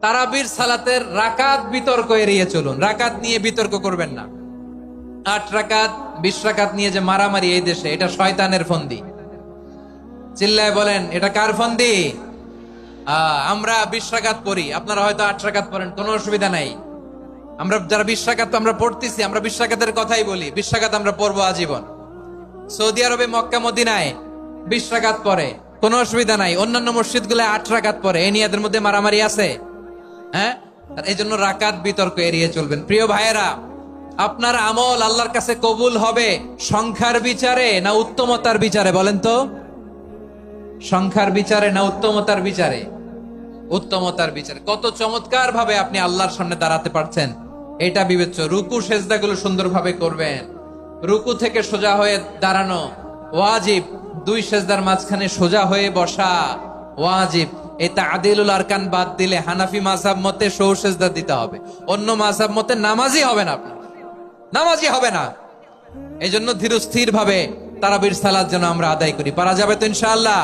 তারাবির সালাতের রাকাত বিতর্ক এড়িয়ে চলুন। রাকাত নিয়ে বিতর্ক করবেন না। 8 রাকাত 20 রাকাত নিয়ে যে মারামারি এই দেশে, এটা শয়তানের ফন্দি। চিল্লায় বলেন, এটা কার ফন্দি? আমরা 20 রাকাত পড়ি, আপনারা হয়তো 8 রাকাত পড়েন, কোনো অসুবিধা নাই। আমরা যারা 20 রাকাত আমরা পড়তেছি, আমরা 20 রাকাতের কথাই বলি। 20 রাকাত আমরা পড়বো আজীবন। সৌদি আরবে মক্কা মদিনায় 20 রাকাত পড়ে, কোনো অসুবিধা নাই। অন্যান্য মসজিদ গুলো 8 রাকাত পড়ে। এই নিয়ে এদের মধ্যে মারামারি আছে? হ্যাঁ, এই জন্য রাকাত বিতর্ক এড়িয়ে চলবেন। প্রিয় ভাইয়েরা, আপনার আমল আল্লাহর কাছে কবুল হবে সংখ্যার বিচারে না উত্তমতার বিচারে? বলেন তো, সংখ্যার বিচারে না উত্তমতার বিচারে? উত্তমতার বিচারে। কত চমৎকার ভাবে আপনি আল্লাহর সামনে দাঁড়াতে পারছেন, এটা বিবেচ্য। রুকু সেজদাগুলো সুন্দরভাবে করবেন। রুকু থেকে সোজা হয়ে দাঁড়ানো ওয়াজিব। 2 সেজদার মাঝখানে সোজা হয়ে বসা ওয়াজিব। এই তা'দীলুল আরকান বাদ দিলে হানাফি মাযহাব মতে সৌ সেজদা দিতে হবে। অন্য মাযহাব মতে নামাজই হবে না, আপনার নামাজই হবে না। এই জন্য ধীর স্থির ভাবে তারাবির সালাত যেন আমরা আদায় করি। পারা যাবে তো ইনশাআল্লাহ?